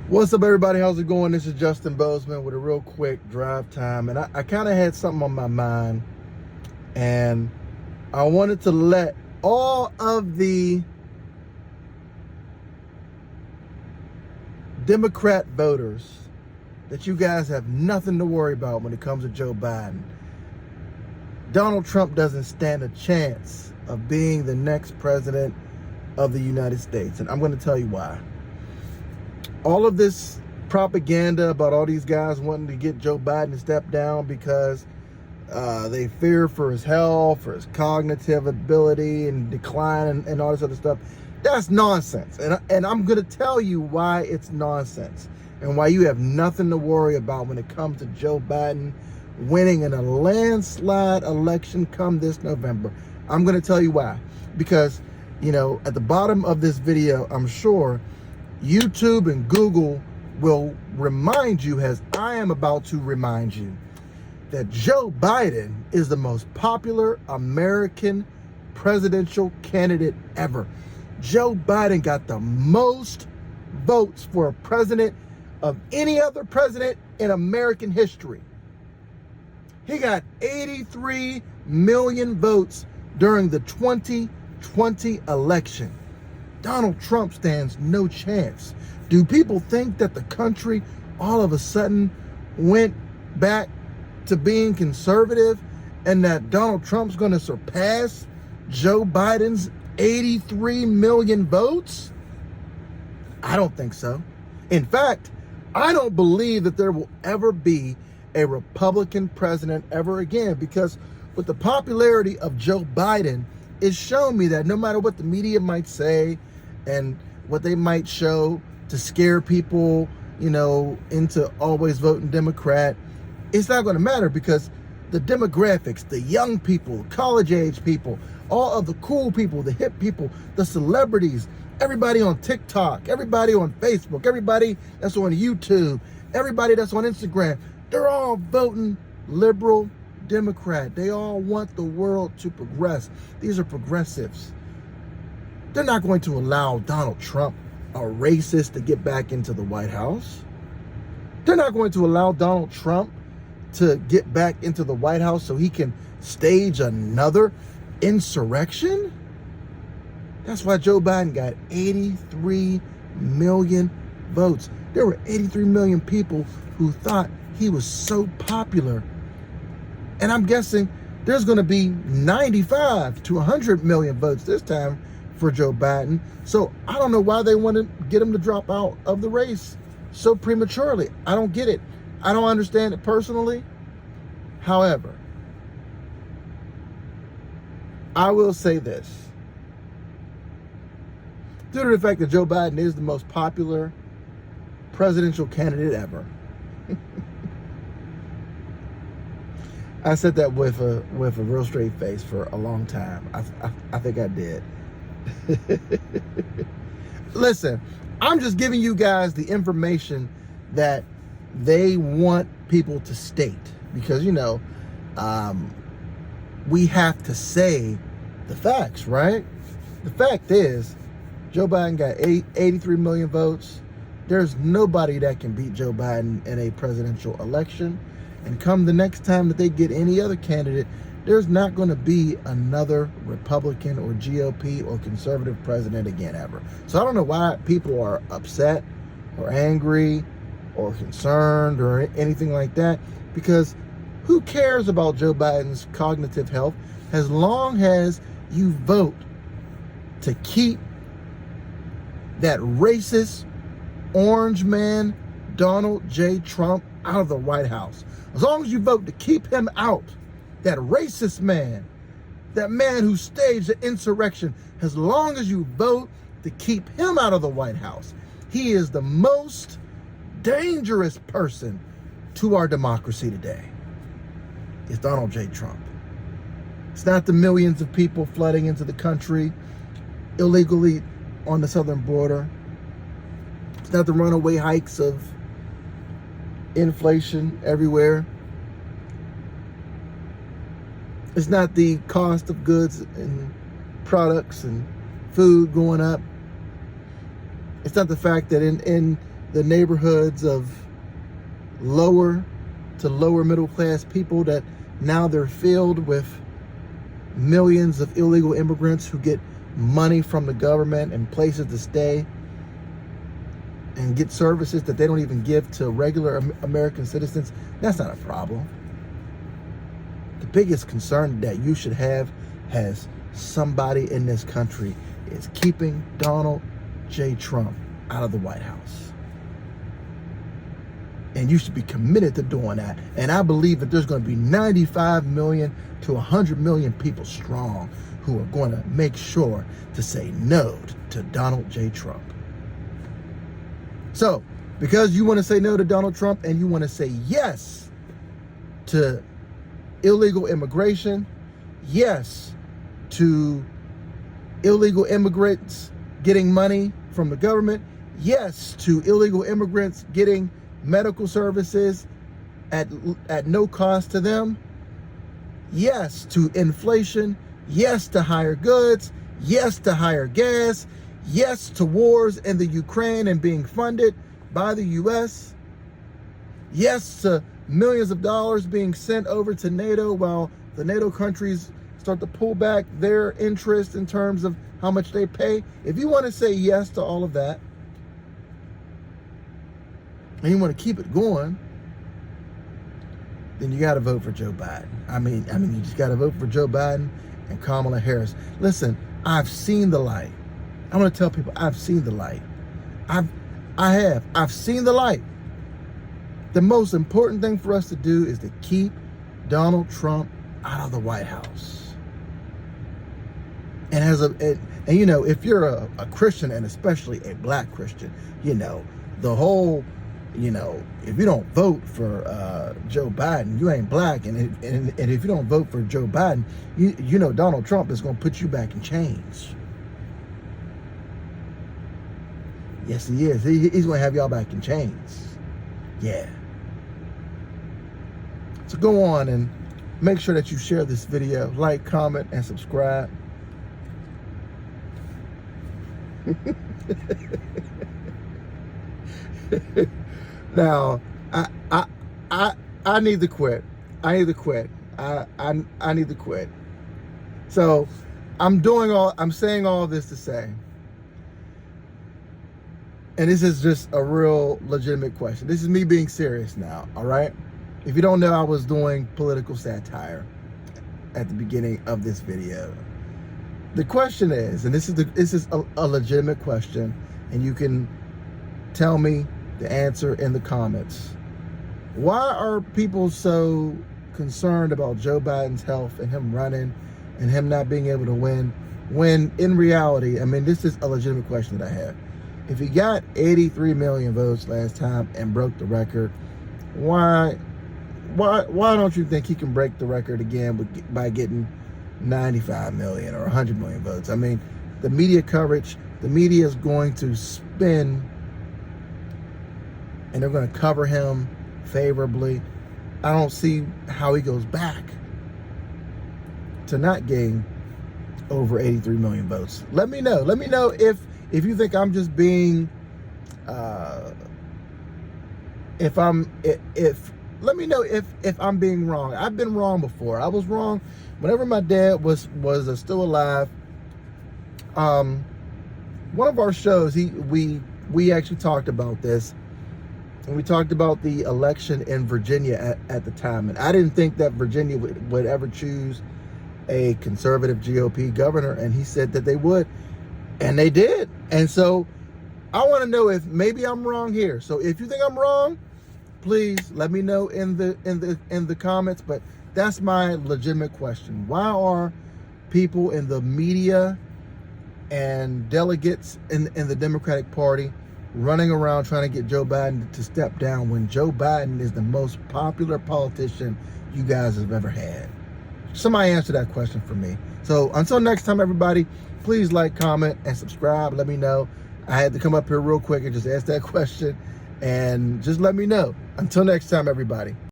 What's up, everybody? How's it going? This is Justin Bozeman with a real quick drive time. And I kind of had something on my mind, and I wanted to let all of the Democrat voters that you guys have nothing to worry about when it comes to Joe Biden. Donald Trump doesn't stand a chance of being the next president of the United States. And I'm going to tell you why. All of this propaganda about all these guys wanting to get Joe Biden to step down because they fear for his health, for his cognitive ability and decline and all this other stuff, that's nonsense. And I'm going to tell you why it's nonsense and why you have nothing to worry about when it comes to Joe Biden winning in a landslide election come this November. I'm going to tell you why. Because, at the bottom of this video, I'm sure YouTube and Google will remind you, as I am about to remind you, that Joe Biden is the most popular American presidential candidate ever. Joe Biden got the most votes for a president of any other president in American history. He got 83 million votes during the 2020 election. Donald Trump stands no chance. Do people think that the country all of a sudden went back to being conservative and that Donald Trump's going to surpass Joe Biden's 83 million votes? I don't think so. In fact, I don't believe that there will ever be a Republican president ever again, because with the popularity of Joe Biden, it's shown me that no matter what the media might say and what they might show to scare people, into always voting Democrat, it's not going to matter, because the demographics, the young people, college age people, all of the cool people, the hip people, the celebrities, everybody on TikTok, everybody on Facebook, everybody that's on YouTube, everybody that's on Instagram, they're all voting liberal Democrat. They all want the world to progress. These are progressives. They're not going to allow Donald Trump, a racist, to get back into the White House. They're not going to allow Donald Trump to get back into the White House so he can stage another insurrection. That's why Joe Biden got 83 million votes. There were 83 million people who thought he was so popular. And I'm guessing there's going to be 95 to 100 million votes this time for Joe Biden. So I don't know why they want to get him to drop out of the race so prematurely. I don't get it. I don't understand it personally. However, I will say this. Due to the fact that Joe Biden is the most popular presidential candidate ever, I said that with a real straight face for a long time. I think I did. Listen, I'm just giving you guys the information that they want people to state, because we have to say the facts, right? The fact is, Joe Biden got 83 million votes. There's nobody that can beat Joe Biden in a presidential election. And come the next time that they get any other candidate, there's not going to be another Republican or GOP or conservative president again ever. So I don't know why people are upset or angry or concerned or anything like that, because who cares about Joe Biden's cognitive health as long as you vote to keep that racist orange man Donald J. Trump out of the White House. As long as you vote to keep him out, that racist man, that man who staged the insurrection, as long as you vote to keep him out of the White House, he is the most dangerous person to our democracy today. It's Donald J. Trump. It's not the millions of people flooding into the country illegally on the southern border. It's not the runaway hikes of inflation everywhere. It's not the cost of goods and products and food going up. It's not the fact that in the neighborhoods of lower to lower middle class people that now they're filled with millions of illegal immigrants who get money from the government and places to stay and get services that they don't even give to regular American citizens. That's not a problem. The biggest concern that you should have as somebody in this country is keeping Donald J. Trump out of the White House. And you should be committed to doing that. And I believe that there's going to be 95 million to 100 million people strong who are going to make sure to say no to Donald J. Trump. So, because you want to say no to Donald Trump and you want to say yes to illegal immigration, yes to illegal immigrants getting money from the government, yes to illegal immigrants getting medical services at no cost to them, yes to inflation, yes to higher goods, yes to higher gas, yes to wars in the Ukraine and being funded by the US, yes to millions of dollars being sent over to NATO while the NATO countries start to pull back their interest in terms of how much they pay. If you want to say yes to all of that, and you want to keep it going, then you got to vote for Joe Biden. I mean, you just got to vote for Joe Biden and Kamala Harris. Listen, I've seen the light. I want to tell people I've seen the light. I've seen the light. The most important thing for us to do is to keep Donald Trump out of the White House. And you know, if you're a Christian, and especially a black Christian, you know, the whole, you know, if you don't vote for Joe Biden, you ain't black. And if you don't vote for Joe Biden, you know Donald Trump is going to put you back in chains. Yes, he is. He's going to have y'all back in chains. Yeah. So go on and make sure that you share this video, like, comment, and subscribe. Now, I need to quit. I need to quit. I need to quit. So I'm saying all this to say, and this is just a real legitimate question. This is me being serious now, all right? If you don't know, I was doing political satire at the beginning of this video. The question is, and this is a legitimate question, and you can tell me the answer in the comments. Why are people so concerned about Joe Biden's health and him running and him not being able to win, when in reality, I mean, this is a legitimate question that I have. If he got 83 million votes last time and broke the record, why don't you think he can break the record again by getting 95 million or 100 million votes? I mean, the media coverage, the media is going to spin and they're going to cover him favorably. I don't see how he goes back to not gain over 83 million votes. Let me know. Let me know if you think I'm just being, let me know if I'm being wrong. I've been wrong before. I was wrong whenever my dad was still alive. One of our shows, we actually talked about this, and we talked about the election in Virginia at the time. And I didn't think that Virginia would ever choose a conservative GOP governor, and he said that they would, and they did. And so I want to know if maybe I'm wrong here. So if you think I'm wrong, please let me know in the comments. But that's my legitimate question. Why are people in the media and delegates in the Democratic Party running around trying to get Joe Biden to step down when Joe Biden is the most popular politician you guys have ever had? Somebody answer that question for me. So until next time, everybody, please like, comment, and subscribe. Let me know. I had to come up here real quick and just ask that question, and just let me know. Until next time, everybody.